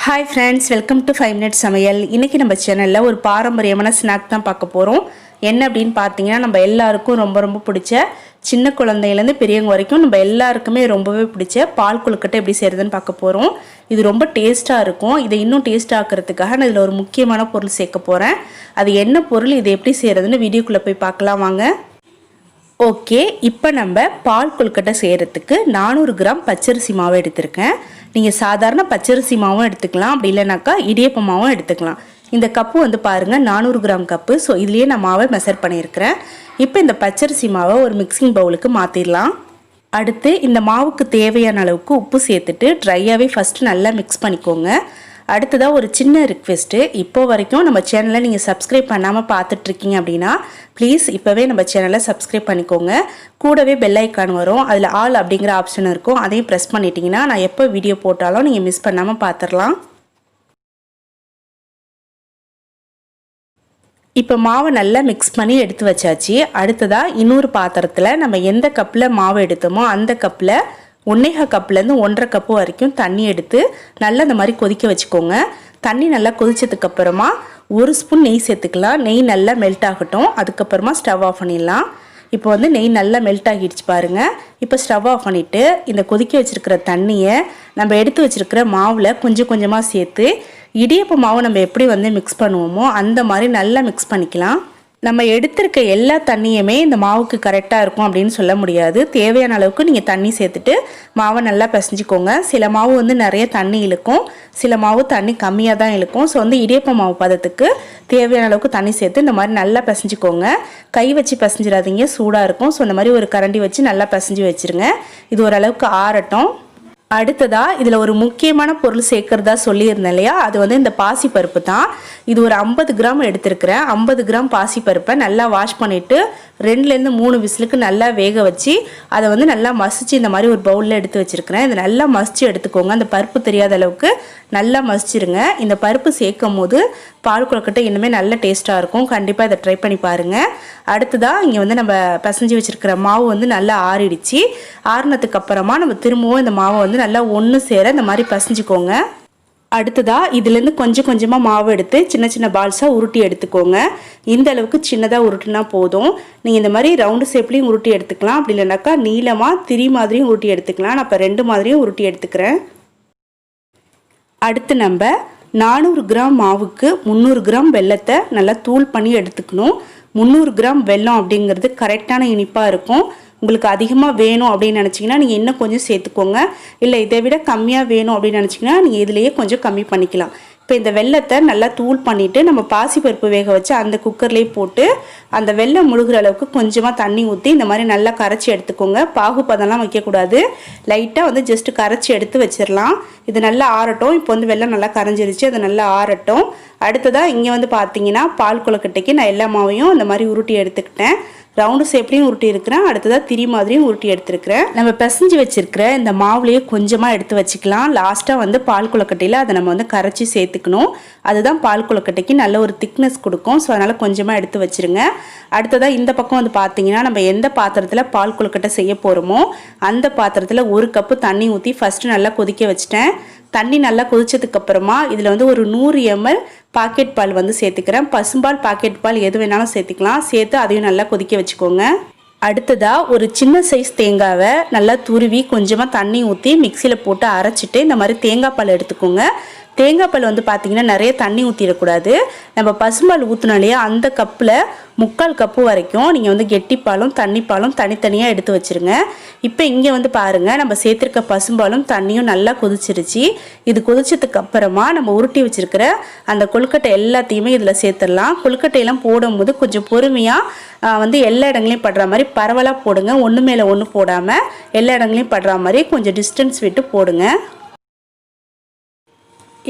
Hi friends, welcome to 5 minutes Samayal. இன்னைக்கு நம்ம சேனல்ல ஒரு பாரம்பரியமான ஸ்நாக் தான் பார்க்க போறோம். என்ன அப்படினு பாத்தீங்கன்னா நம்ம எல்லாருக்கும் ரொம்ப பிடிச்ச சின்ன குழந்தையில இருந்து பெரியவங்க வரைக்கும் நம்ம எல்லாருக்குமே ரொம்பவே பிடிச்ச பால் கொழுக்கட்டை எப்படி செய்யறதுன்னு பார்க்க போறோம். இது ரொம்ப டேஸ்டா இருக்கும். இதை இன்னும் டேஸ்ட் ஆக்கிறதுக்காக நான் இதுல ஒரு முக்கியமான பொருள் சேர்க்க போறேன். அது என்ன பொருள், இதை எப்படி செய்யறதுன்னு வீடியோக்குள்ள போய் பார்க்கலாம் வாங்க. ஓகே, இப்போ நம்ம பால் கொழுக்கட்டை செய்கிறதுக்கு 400 கிராம் பச்சரிசி மாவு எடுத்திருக்கேன். நீங்கள் சாதாரண பச்சரிசி மாவும் எடுத்துக்கலாம், அப்படி இல்லைனாக்கா இடியப்ப மாவும் எடுத்துக்கலாம். இந்த கப்பு வந்து பாருங்கள் 400 கிராம் கப்பு. ஸோ இதுலேயே நான் மாவை மெஷர் பண்ணியிருக்கிறேன். இப்போ இந்த பச்சரிசி மாவை ஒரு மிக்சிங் பவுலுக்கு மாற்றிடலாம். அடுத்து இந்த மாவுக்கு தேவையான அளவுக்கு உப்பு சேர்த்துட்டு ட்ரையாகவே ஃபஸ்ட்டு நல்லா மிக்ஸ் பண்ணிக்கோங்க. அடுத்ததாக ஒரு சின்ன ரிக்வெஸ்ட்டு, இப்போ வரைக்கும் நம்ம சேனலை நீங்கள் சப்ஸ்கிரைப் பண்ணாமல் பார்த்துட்ருக்கீங்க அப்படின்னா ப்ளீஸ் இப்போவே நம்ம சேனலை சப்ஸ்கிரைப் பண்ணிக்கோங்க. கூடவே பெல் ஐக்கான் வரும், அதில் ஆல் அப்படிங்கிற ஆப்ஷன் இருக்கும், அதையும் ப்ரெஸ் பண்ணிட்டீங்கன்னா நான் எப்போ வீடியோ போட்டாலும் நீங்கள் மிஸ் பண்ணாமல் பார்த்துடலாம். இப்போ மாவை நல்லா மிக்ஸ் பண்ணி எடுத்து வச்சாச்சு. அடுத்ததாக இன்னொரு பாத்திரத்தில் நம்ம எந்த கப்பில் மாவு எடுத்தோமோ அந்த கப்பில் 1.5 கப்லேருந்து 1.5 கப்பு வரைக்கும் தண்ணி எடுத்து நல்லா இந்த மாதிரி கொதிக்க வச்சுக்கோங்க. தண்ணி நல்லா கொதிச்சதுக்கப்புறமா 1 ஸ்பூன் நெய் சேர்த்துக்கலாம். நெய் நல்லா மெல்ட் ஆகட்டும். அதுக்கப்புறமா ஸ்டவ் ஆஃப் பண்ணிடலாம். இப்போ வந்து நெய் நல்லா மெல்ட் ஆகிடுச்சு பாருங்கள். இப்போ ஸ்டவ் ஆஃப் பண்ணிவிட்டு இந்த கொதிக்க வச்சுருக்கிற தண்ணியை நம்ம எடுத்து வச்சுருக்கிற மாவில் கொஞ்சம் கொஞ்சமாக சேர்த்து இடியப்ப மாவு நம்ம எப்படி வந்து மிக்ஸ் பண்ணுவோமோ அந்த மாதிரி நல்லா மிக்ஸ் பண்ணிக்கலாம். நம்ம எடுத்திருக்க எல்லா தண்ணியுமே இந்த மாவுக்கு கரெக்டாக இருக்கும் அப்படின்னு சொல்ல முடியாது. தேவையான அளவுக்கு நீங்கள் தண்ணி சேர்த்துட்டு மாவை நல்லா பிசைஞ்சிக்கோங்க. சில மாவு வந்து நிறைய தண்ணி இழுக்கும், சில மாவு தண்ணி கம்மியாக தான் இழுக்கும். ஸோ வந்து இடியப்ப மாவு பதத்துக்கு தேவையான அளவுக்கு தண்ணி சேர்த்து இந்த மாதிரி நல்லா பிசைஞ்சிக்கோங்க. கை வச்சு பிசைஞ்சிடாதீங்க, சூடாக இருக்கும். ஸோ இந்த மாதிரி ஒரு கரண்டி வச்சு நல்லா பிசைஞ்சு வச்சுருங்க. இது ஓரளவுக்கு ஆறட்டும். அடுத்ததா இதில் ஒரு முக்கியமான பொருள் சேர்க்கறதா சொல்லியிருந்தேன் இல்லையா, அது வந்து இந்த பாசிப்பருப்பு தான். இது ஒரு 50 கிராம் எடுத்திருக்கிறேன். 50 கிராம் பாசிப்பருப்பை நல்லா வாஷ் பண்ணிவிட்டு 2லேருந்து 3 விசிலுக்கு நல்லா வேக வச்சு அதை வந்து நல்லா மசிச்சு இந்த மாதிரி ஒரு பவுலில் எடுத்து வச்சுருக்கிறேன். இதை நல்லா மசிச்சு எடுத்துக்கோங்க. அந்த பருப்பு தெரியாத அளவுக்கு நல்லா மசிச்சிருங்க. இந்த பருப்பு சேர்க்கும் போது பால் கொழுக்கட்டை இன்னுமே நல்ல டேஸ்ட்டாக இருக்கும். கண்டிப்பாக இதை ட்ரை பண்ணி பாருங்கள். அடுத்ததாக இங்கே வந்து நம்ம பிசைஞ்சு வச்சுருக்கிற மாவு வந்து நல்லா ஆறிடுச்சு. ஆறினதுக்கு அப்புறமா நம்ம திரும்பவும் இந்த மாவை வந்து நல்லா ஒன்று சேர இந்த மாதிரி பிசைஞ்சிக்கோங்க. அடுத்ததாக இதுலேருந்து கொஞ்சம் கொஞ்சமாக மாவு எடுத்து சின்ன சின்ன பால்ஸாக உருட்டி எடுத்துக்கோங்க. இந்த அளவுக்கு சின்னதாக உருட்டுனா போதும். நீங்கள் இந்த மாதிரி ரவுண்டு ஷேப்லேயும் உருட்டி எடுத்துக்கலாம், அப்படி இல்லைனாக்கா நீளமாக திரி மாதிரியும் உருட்டி எடுத்துக்கலாம். நான் இப்போ 2 மாதிரியும் உருட்டி எடுத்துக்கிறேன். அடுத்து நம்ம 400 கிராம் மாவுக்கு 300 கிராம் வெல்லத்தை நல்லா தூள் பண்ணி எடுத்துக்கணும். 300 கிராம் வெல்லம் அப்படிங்கிறது கரெக்டான இனிப்பாக இருக்கும். உங்களுக்கு அதிகமாக வேணும் அப்படின்னு நினச்சிங்கன்னா நீங்கள் இன்னும் கொஞ்சம் சேர்த்துக்கோங்க. இல்லை இதை விட கம்மியாக வேணும் அப்படின்னு நினச்சிங்கன்னா நீங்கள் இதிலேயே கொஞ்சம் கம்மி பண்ணிக்கலாம். இப்போ இந்த வெல்லத்தை நல்லா தூள் பண்ணிவிட்டு நம்ம பாசிப்பருப்பு வேக வச்சு அந்த குக்கர்லேயே போட்டு அந்த வெல்லம் முழுகிற அளவுக்கு கொஞ்சமாக தண்ணி ஊற்றி இந்த மாதிரி நல்லா கரைச்சி எடுத்துக்கோங்க. பாகுப்பதெல்லாம் வைக்கக்கூடாது, லைட்டாக வந்து ஜஸ்ட் கரைச்சி எடுத்து வச்சிடலாம். இது நல்லா ஆறட்டும். இப்போ வந்து வெல்லம் நல்லா கரைஞ்சிருச்சு, அது நல்லா ஆறட்டும். அடுத்ததாக இங்கே வந்து பார்த்தீங்கன்னா பால் கொழுக்கட்டைக்கு நான் எல்லா மாவையும் இந்த மாதிரி உருட்டி எடுத்துக்கிட்டேன். ரவுண்டு ஷேப்லேயும் உருட்டி இருக்கிறேன். அடுத்ததாக திரி மாதிரியும் உருட்டி எடுத்துருக்கிறேன். நம்ம பிசைஞ்சு வச்சிருக்கிற இந்த மாவுலேயே கொஞ்சமாக எடுத்து வச்சுக்கலாம். லாஸ்ட்டாக வந்து பால் கொழுக்கட்டையில் அதை நம்ம வந்து கரைச்சி சேர்த்துக்கணும். அதுதான் பால் கொழுக்கட்டைக்கு நல்ல ஒரு திக்னஸ் கொடுக்கும். ஸோ அதனால் கொஞ்சமாக எடுத்து வச்சுருங்க. அடுத்ததாக இந்த பக்கம் வந்து பார்த்தீங்கன்னா நம்ம எந்த பாத்திரத்தில் பால் கொழுக்கட்டை செய்ய போகிறோமோ அந்த பாத்திரத்தில் 1 கப்பு தண்ணி ஊற்றி ஃபஸ்ட்டு நல்லா கொதிக்க வச்சுட்டேன். தண்ணி நல்லா கொதிச்சதுக்கப்புறமா இதில் வந்து ஒரு 100 ml பாக்கெட் பால் வந்து சேர்த்துக்கிறேன். பசும்பால் பாக்கெட் பால் எது வேணாலும் சேர்த்துக்கலாம். சேர்த்து அதையும் நல்லா கொதிக்க வச்சுக்கோங்க. அடுத்ததாக ஒரு சின்ன சைஸ் தேங்காவை நல்லா துருவி கொஞ்சமாக தண்ணி ஊற்றி மிக்சியில் போட்டு அரைச்சிட்டு இந்த மாதிரி தேங்காய் பால் எடுத்துக்கோங்க. தேங்காய் பால் வந்து பார்த்திங்கன்னா நிறைய தண்ணி ஊற்றிடக்கூடாது. நம்ம பசும்பால் ஊற்றினோம் இல்லையா, அந்த கப்பில் 3/4 கப்பு வரைக்கும் நீங்கள் வந்து கெட்டிப்பாலும் தண்ணிப்பாலும் தனித்தனியாக எடுத்து வச்சுருங்க. இப்போ இங்கே வந்து பாருங்கள், நம்ம சேர்த்துருக்க பசும்பாலும் தண்ணியும் நல்லா கொதிச்சிருச்சு. இது கொதிச்சதுக்கு அப்புறமா நம்ம உருட்டி வச்சுருக்கிற அந்த கொழுக்கட்டை எல்லாத்தையுமே இதில் சேர்த்துடலாம். கொழுக்கட்டையெல்லாம் போடும்போது கொஞ்சம் பொறுமையாக வந்து எல்லா இடங்களையும் படுற மாதிரி பரவலாக போடுங்க. ஒன்று மேலே ஒன்று போடாமல் எல்லா இடங்களையும் படுற மாதிரி கொஞ்சம் டிஸ்டன்ஸ் விட்டு போடுங்க.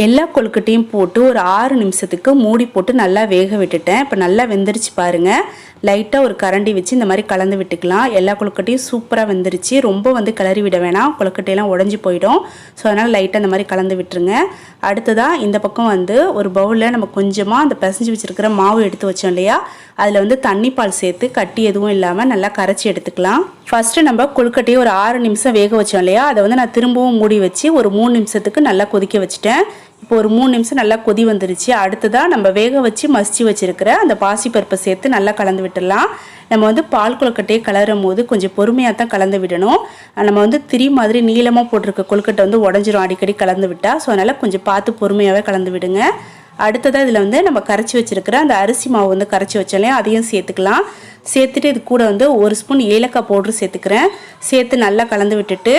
எல்லா கொழுக்கட்டையும் போட்டு ஒரு 6 நிமிஷத்துக்கு மூடி போட்டு நல்லா வேக விட்டுட்டேன். இப்போ நல்லா வெந்துருச்சு பாருங்கள். லைட்டாக ஒரு கரண்டி வச்சு இந்த மாதிரி கலந்து விட்டுக்கலாம். எல்லா கொழுக்கட்டையும் சூப்பராக வெந்துருச்சு. ரொம்ப வந்து கிளறி விட வேணாம், கொழுக்கட்டையெல்லாம் உடஞ்சி போயிடும். ஸோ அதனால் லைட்டாக இந்த மாதிரி கலந்து விட்டுருங்க. அடுத்ததாக இந்த பக்கம் வந்து ஒரு பவுலில் நம்ம கொஞ்சமாக அந்த பிசைஞ்சு வச்சுருக்கிற மாவு எடுத்து வச்சோம் இல்லையா, அதில் வந்து தண்ணி பால் சேர்த்து கட்டி எதுவும் இல்லாமல் நல்லா கரைச்சி எடுத்துக்கலாம். ஃபஸ்ட்டு நம்ம கொழுக்கட்டையை ஒரு 6 நிமிஷம் வேக வச்சோம் இல்லையா, அதை வந்து நான் திரும்பவும் மூடி வச்சு ஒரு 3 நிமிஷத்துக்கு நல்லா கொதிக்க வச்சுட்டேன். இப்போ ஒரு 3 நிமிஷம் நல்லா கொதி வந்துருச்சு. அடுத்ததாக நம்ம வேக வச்சு மசிச்சு வச்சுருக்கிற அந்த பாசிப்பருப்பை சேர்த்து நல்லா கலந்து விட்டுடலாம். நம்ம வந்து பால் கொழுக்கட்டையை கலரும் போது கொஞ்சம் பொறுமையாக தான் கலந்து விடணும். நம்ம வந்து திரி மாதிரி நீளமாக போட்டிருக்க கொழுக்கட்டை வந்து உடஞ்சிரும் அடிக்கடி கலந்து விட்டால். ஸோ அதனால் கொஞ்சம் பார்த்து பொறுமையாகவே கலந்து விடுங்க. அடுத்ததாக இதில் வந்து நம்ம கரைச்சி வச்சுருக்கிற அந்த அரிசி மாவு வந்து கரைச்சி வச்சாலே அதையும் சேர்த்துக்கலாம். சேர்த்துட்டு இது கூட வந்து 1 ஸ்பூன் ஏலக்காய் பவுடர் சேர்த்துக்கிறேன். சேர்த்து நல்லா கலந்து விட்டுட்டு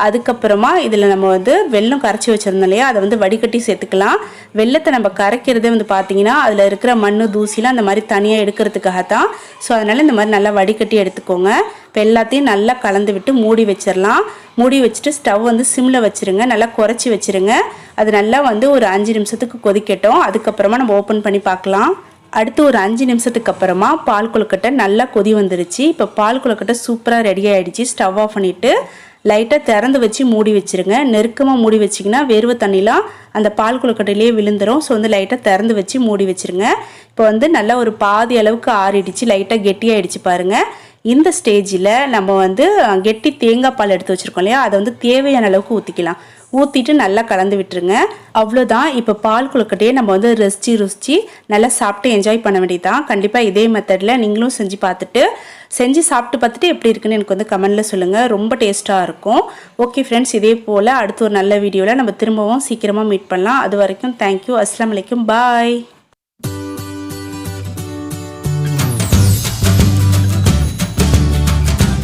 அதுக்கப்புறமா இதில் நம்ம வந்து வெல்லம் கரைச்சி வச்சுருந்தோம் இல்லையா, அதை வந்து வடிகட்டி சேர்த்துக்கலாம். வெல்லத்தை நம்ம கரைக்கிறதே வந்து பார்த்திங்கன்னா அதில் இருக்கிற மண் தூசிலாம் அந்த மாதிரி தனியாக எடுக்கிறதுக்காக தான். ஸோ அதனால் இந்த மாதிரி நல்லா வடிகட்டி எடுத்துக்கோங்க. இப்போ எல்லாத்தையும் நல்லா கலந்து விட்டு மூடி வச்சிடலாம். மூடி வச்சுட்டு ஸ்டவ் வந்து சிம்மில் வச்சுருங்க, நல்லா குறைச்சி வச்சுருங்க. அது நல்லா வந்து ஒரு 5 நிமிஷத்துக்கு கொதிக்கட்டும். அதுக்கப்புறமா நம்ம ஓப்பன் பண்ணி பார்க்கலாம். அடுத்து ஒரு 5 நிமிஷத்துக்கு அப்புறமா பால் கொழுக்கட்டை நல்லா கொதி வந்துருச்சு. இப்போ பால் கொழுக்கட்டை சூப்பராக ரெடி ஆகிடுச்சு. ஸ்டவ் ஆஃப் பண்ணிவிட்டு லைட்டாக திறந்து வச்சு மூடி வச்சுருங்க. நெருக்கமாக மூடி வச்சிங்கன்னா வேர்வை தண்ணிலாம் அந்த பால் கொழுக்கட்டையிலேயே விழுந்துடும். ஸோ வந்து லைட்டாக திறந்து வச்சு மூடி வச்சுருங்க. இப்போ வந்து நல்லா ஒரு பாதி அளவுக்கு ஆறிடுச்சு, லைட்டாக கெட்டியாகிடுச்சு பாருங்கள். இந்த ஸ்டேஜில் நம்ம வந்து கெட்டி தேங்காய் பால் எடுத்து வச்சுருக்கோம் இல்லையா, அதை வந்து தேவையான அளவுக்கு ஊற்றிக்கலாம். ஊற்றிட்டு நல்லா கலந்து விட்டுருங்க. அவ்வளோதான். இப்போ பால் கொழுக்கட்டையே நம்ம வந்து ருசிச்சு நல்லா சாப்பிட்டு என்ஜாய் பண்ண வேண்டியதான். கண்டிப்பாக இதே மெத்தடில் நீங்களும் செஞ்சு சாப்பிட்டு பார்த்துட்டு எப்படி இருக்குன்னு எனக்கு வந்து கமெண்டில் சொல்லுங்கள். ரொம்ப டேஸ்ட்டாக இருக்கும். ஓகே ஃப்ரெண்ட்ஸ், இதே போல் அடுத்து ஒரு நல்ல வீடியோவில் நம்ம திரும்பவும் சீக்கிரமாக மீட் பண்ணலாம். அது வரைக்கும் தேங்க்யூ. அஸ்ஸலாமு அலைக்கும். பாய்.